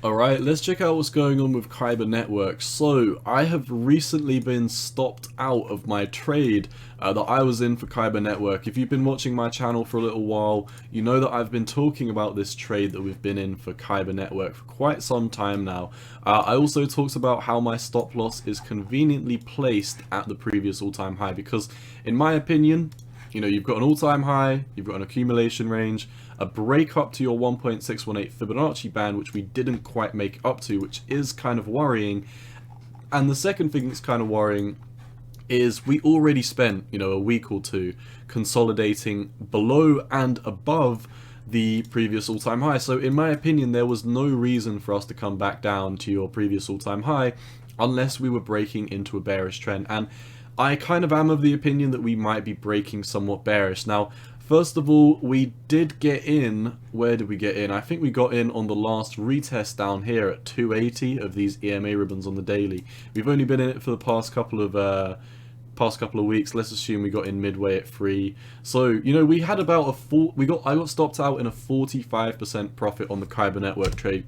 Alright, let's check out what's going on with Kyber Network. So, I have recently been stopped out of my trade that I was in for Kyber Network. If you've been watching my channel for a little while, you know that I've been talking about this trade that we've been in for Kyber Network for quite some time now. I also talked about how my stop loss is conveniently placed at the previous all-time high because, in my opinion, you know, you've got an all-time high, you've got an accumulation range, a break up to your 1.618 Fibonacci band, which we didn't quite make up to, which is kind of worrying. And the second thing that's kind of worrying is we already spent, you know, a week or two consolidating below and above the previous all-time high. So in my opinion, there was no reason for us to come back down to your previous all-time high unless we were breaking into a bearish trend. And I kind of am of the opinion that we might be breaking somewhat bearish. Now, first of all, we did get in. Where did we get in? I think we got in on the last retest down here at 280 of these EMA ribbons on the daily. We've only been in it for the past couple of weeks. Let's assume we got in midway at 3. So, you know, we had about I got stopped out in a 45% profit on the Kyber Network trade.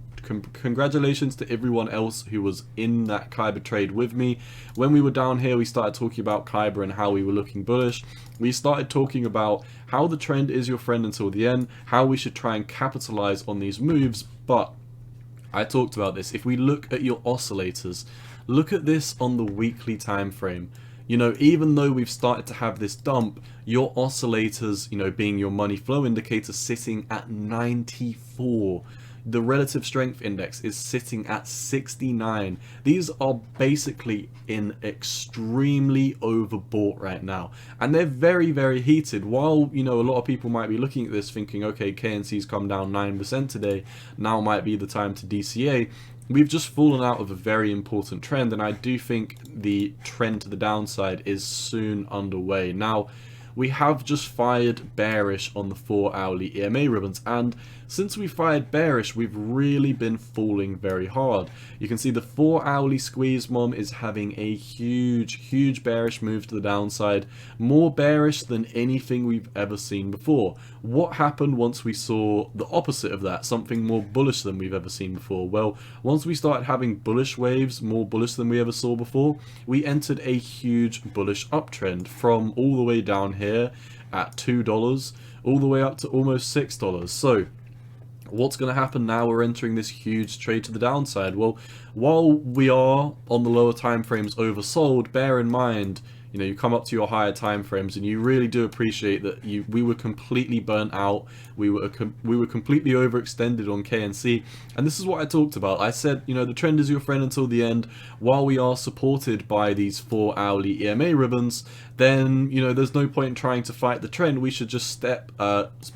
Congratulations to everyone else who was in that Kyber trade with me. When we were down here, we started talking about Kyber and how we were looking bullish. We started talking about how the trend is your friend until the end, how we should try and capitalize on these moves. But I talked about this. If we look at your oscillators, look at this on the weekly time frame. You know, even though we've started to have this dump, your oscillators, you know, being your money flow indicator, sitting at 94. The relative strength index is sitting at 69. These are basically in extremely overbought right now. And they're very, very heated. While, you know, a lot of people might be looking at this thinking, okay, KNC's come down 9% today, now might be the time to DCA. We've just fallen out of a very important trend, and I do think the trend to the downside is soon underway. Now, we have just fired bearish on the 4-hourly EMA ribbons, and since we fired bearish, we've really been falling very hard. You can see the 4-hourly squeeze mom is having a huge bearish move to the downside, more bearish than anything we've ever seen before. What happened once we saw the opposite of that, something more bullish than we've ever seen before? Well, once we started having bullish waves, more bullish than we ever saw before, we entered a huge bullish uptrend from all the way down here at $2 all the way up to almost $6. So what's going to happen now? We're entering this huge trade to the downside. Well, while we are on the lower time frames oversold, bear in mind, you know, you come up to your higher time frames and you really do appreciate that we were completely burnt out. We were completely overextended on KNC, and this is what I talked about. I said, you know, the trend is your friend until the end. While we are supported by these 4-hourly EMA ribbons, then, you know, there's no point in trying to fight the trend. We should just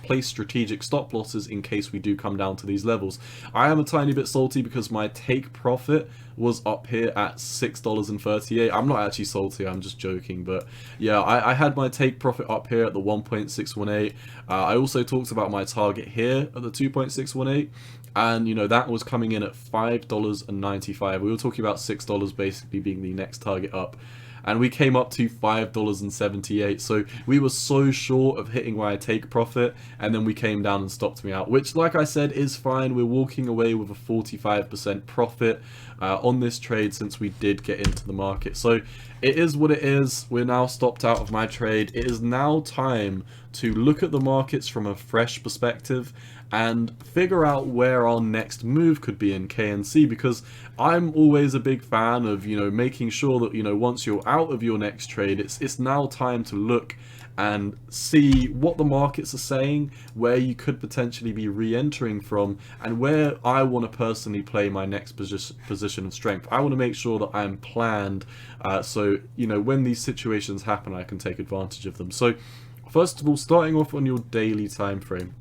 place strategic stop losses in case we do come down to these levels. I am a tiny bit salty because my take profit was up here at $6.38. I'm not actually salty, I'm just joking, but yeah, I had my take profit up here at the 1.618. I also talked about my target here at the 2.618, and you know, that was coming in at $5.95. We were talking about $6 basically being the next target up, and we came up to $5.78. So we were so short of hitting my take profit, and then we came down and stopped me out, which, like I said, is fine. We're walking away with a 45% profit on this trade since we did get into the market. So it is what it is. We're now stopped out of my trade. It is now time to look at the markets from a fresh perspective and figure out where our next move could be in KNC, because I'm always a big fan of, you know, making sure that, you know, once you're out of your next trade, it's now time to look and see what the markets are saying, where you could potentially be re-entering from, and where I want to personally play my next position of strength. I want to make sure that I'm planned, so, you know, when these situations happen, I can take advantage of them. So first of all, starting off on your daily time frame,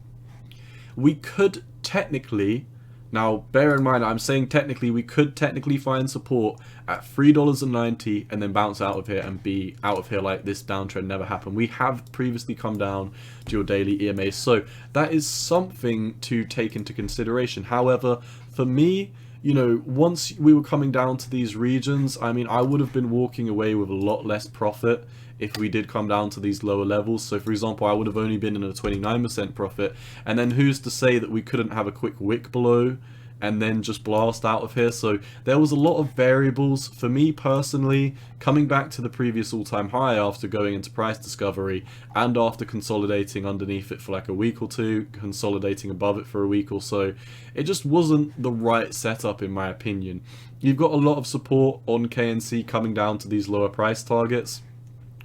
we could technically, now bear in mind I'm saying technically, we could technically find support at $3.90 and then bounce out of here and be out of here like this downtrend never happened. We have previously come down to your daily EMA, so that is something to take into consideration. However, for me, you know, once we were coming down to these regions, I mean, I would have been walking away with a lot less profit if we did come down to these lower levels. So for example, I would have only been in a 29% profit, and then who's to say that we couldn't have a quick wick below and then just blast out of here. So there was a lot of variables. For me personally, coming back to the previous all-time high after going into price discovery and after consolidating underneath it for like a week or two, consolidating above it for a week or so, it just wasn't the right setup in my opinion. You've got a lot of support on KNC coming down to these lower price targets.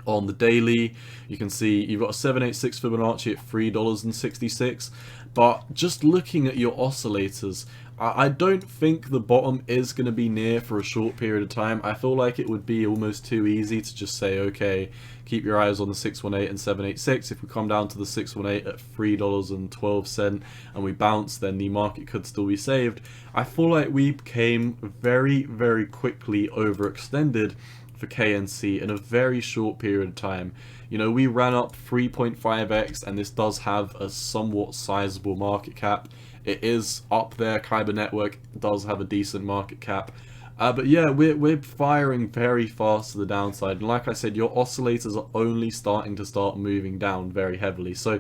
On the daily, you can see you've got a 786 Fibonacci at $3.66, but just looking at your oscillators, I don't think the bottom is going to be near for a short period of time. I feel like it would be almost too easy to just say, okay, keep your eyes on the 618 and 786. If we come down to the 618 at $3.12 and we bounce, then the market could still be saved. I feel like we became very, very quickly overextended for KNC in a very short period of time. You know, we ran up 3.5x, and this does have a somewhat sizable market cap. It is up there. Kyber network does have a decent market cap. But yeah, we're firing very fast to the downside. And like I said, your oscillators are only starting to moving down very heavily. So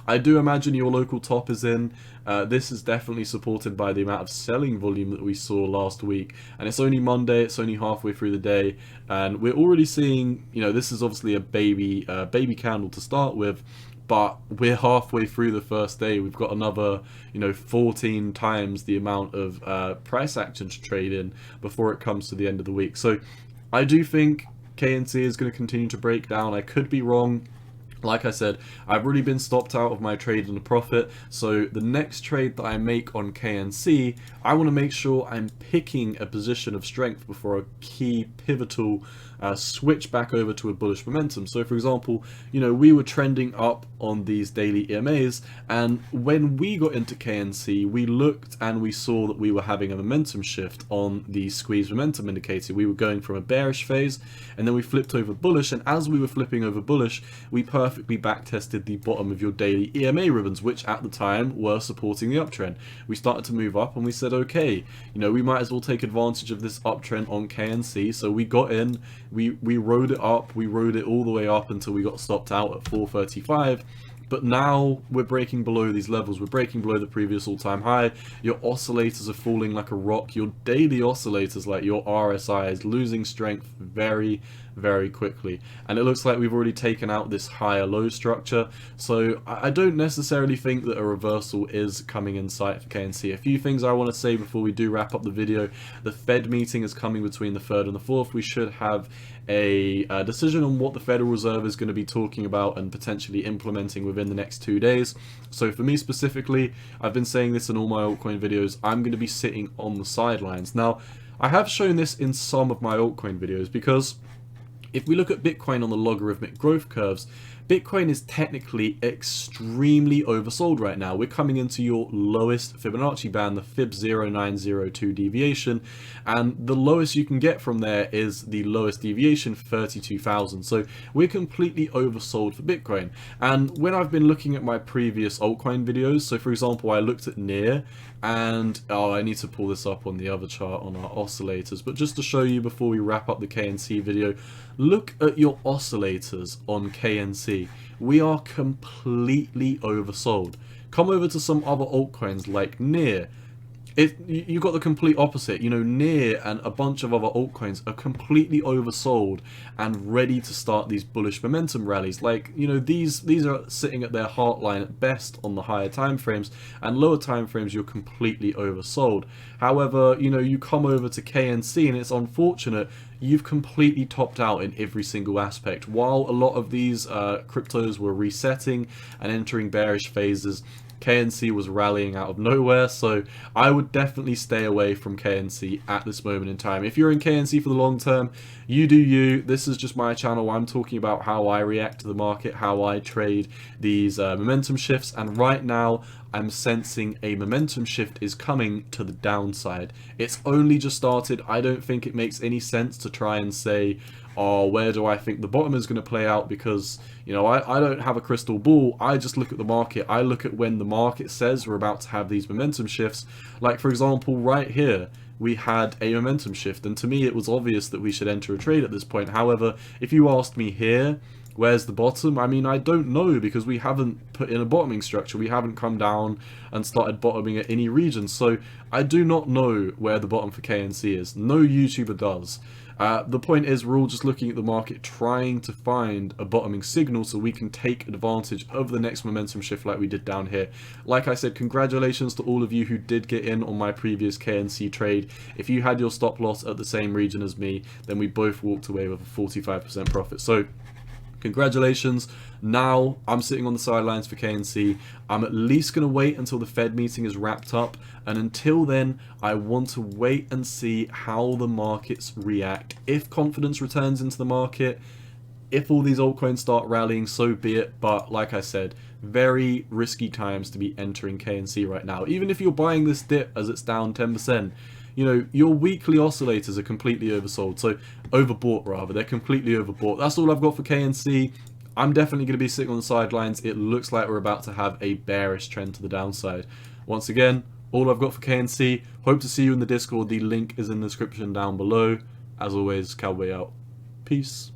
I do imagine your local top is in. This is definitely supported by the amount of selling volume that we saw last week. And it's only Monday, it's only halfway through the day. And we're already seeing, you know, this is obviously a baby candle to start with. But we're halfway through the first day. We've got another, you know, 14 times the amount of price action to trade in before it comes to the end of the week. So I do think KNC is going to continue to break down. I could be wrong. Like I said, I've already been stopped out of my trade in a profit, so the next trade that I make on KNC, I want to make sure I'm picking a position of strength before a key pivotal switch back over to a bullish momentum. So for example, you know, we were trending up on these daily EMAs, and when we got into KNC, we looked and we saw that we were having a momentum shift on the squeeze momentum indicator. We were going from a bearish phase, and then we flipped over bullish, and as we were flipping over bullish, we perfectly backtested the bottom of your daily EMA ribbons, which at the time were supporting the uptrend. We started to move up, and we said, okay, you know, we might as well take advantage of this uptrend on KNC. So we got in, we rode it up, we rode it all the way up until we got stopped out at 435. But now we're breaking below these levels. We're breaking below the previous all-time high. Your oscillators are falling like a rock. Your daily oscillators, like your RSI, is losing strength very, very quickly. And it looks like we've already taken out this higher low structure. So I don't necessarily think that a reversal is coming in sight for KNC. A few things I want to say before we do wrap up the video. The Fed meeting is coming between the 3rd and the 4th. We should have a decision on what the Federal Reserve is going to be talking about and potentially implementing within the next 2 days. So for me specifically, I've been saying this in all my altcoin videos, I'm going to be sitting on the sidelines. Now, I have shown this in some of my altcoin videos because if we look at Bitcoin on the logarithmic growth curves, Bitcoin is technically extremely oversold right now. We're coming into your lowest Fibonacci band, the Fib 0902 deviation, and the lowest you can get from there is the lowest deviation, 32,000. So we're completely oversold for Bitcoin. And when I've been looking at my previous altcoin videos, so for example, I looked at NEAR, and I need to pull this up on the other chart on our oscillators, but just to show you before we wrap up the KNC video, look at your oscillators on KNC. We are completely oversold. Come over to some other altcoins like NEAR. You've got the complete opposite. You know, NEAR and a bunch of other altcoins are completely oversold and ready to start these bullish momentum rallies. Like, you know, these are sitting at their heartline at best on the higher time frames, and lower time frames you're completely oversold. However, you know, you come over to KNC and it's unfortunate, you've completely topped out in every single aspect. While a lot of these cryptos were resetting and entering bearish phases, KNC was rallying out of nowhere, so I would definitely stay away from KNC at this moment in time. If you're in KNC for the long term, you do you. This is just my channel. I'm talking about how I react to the market, how I trade these momentum shifts, and right now I'm sensing a momentum shift is coming to the downside. It's only just started. I don't think it makes any sense to try and say, oh, where do I think the bottom is going to play out, because, you know, I don't have a crystal ball. I just look at the market. I look at when the market says we're about to have these momentum shifts. Like, for example, right here, we had a momentum shift, and to me it was obvious that we should enter a trade at this point. However, if you asked me here, Where's the bottom? I mean, I don't know, because we haven't put in a bottoming structure. We haven't come down and started bottoming at any region. So I do not know where the bottom for KNC is. No YouTuber does. The point is, we're all just looking at the market, trying to find a bottoming signal so we can take advantage of the next momentum shift like we did down here. Like I said, congratulations to all of you who did get in on my previous KNC trade. If you had your stop loss at the same region as me, then we both walked away with a 45% profit. So congratulations. Now I'm sitting on the sidelines for KNC. I'm at least going to wait until the Fed meeting is wrapped up, and until then I want to wait and see how the markets react. If confidence returns into the market, if all these altcoins start rallying, so be it. But like I said, very risky times to be entering KNC right now. Even if you're buying this dip as it's down 10%, you know, your weekly oscillators are completely oversold. So overbought, rather. They're completely overbought. That's all I've got for KNC. I'm definitely going to be sitting on the sidelines. It looks like we're about to have a bearish trend to the downside. Once again, all I've got for KNC. Hope to see you in the Discord. The link is in the description down below. As always, Cowboy out. Peace.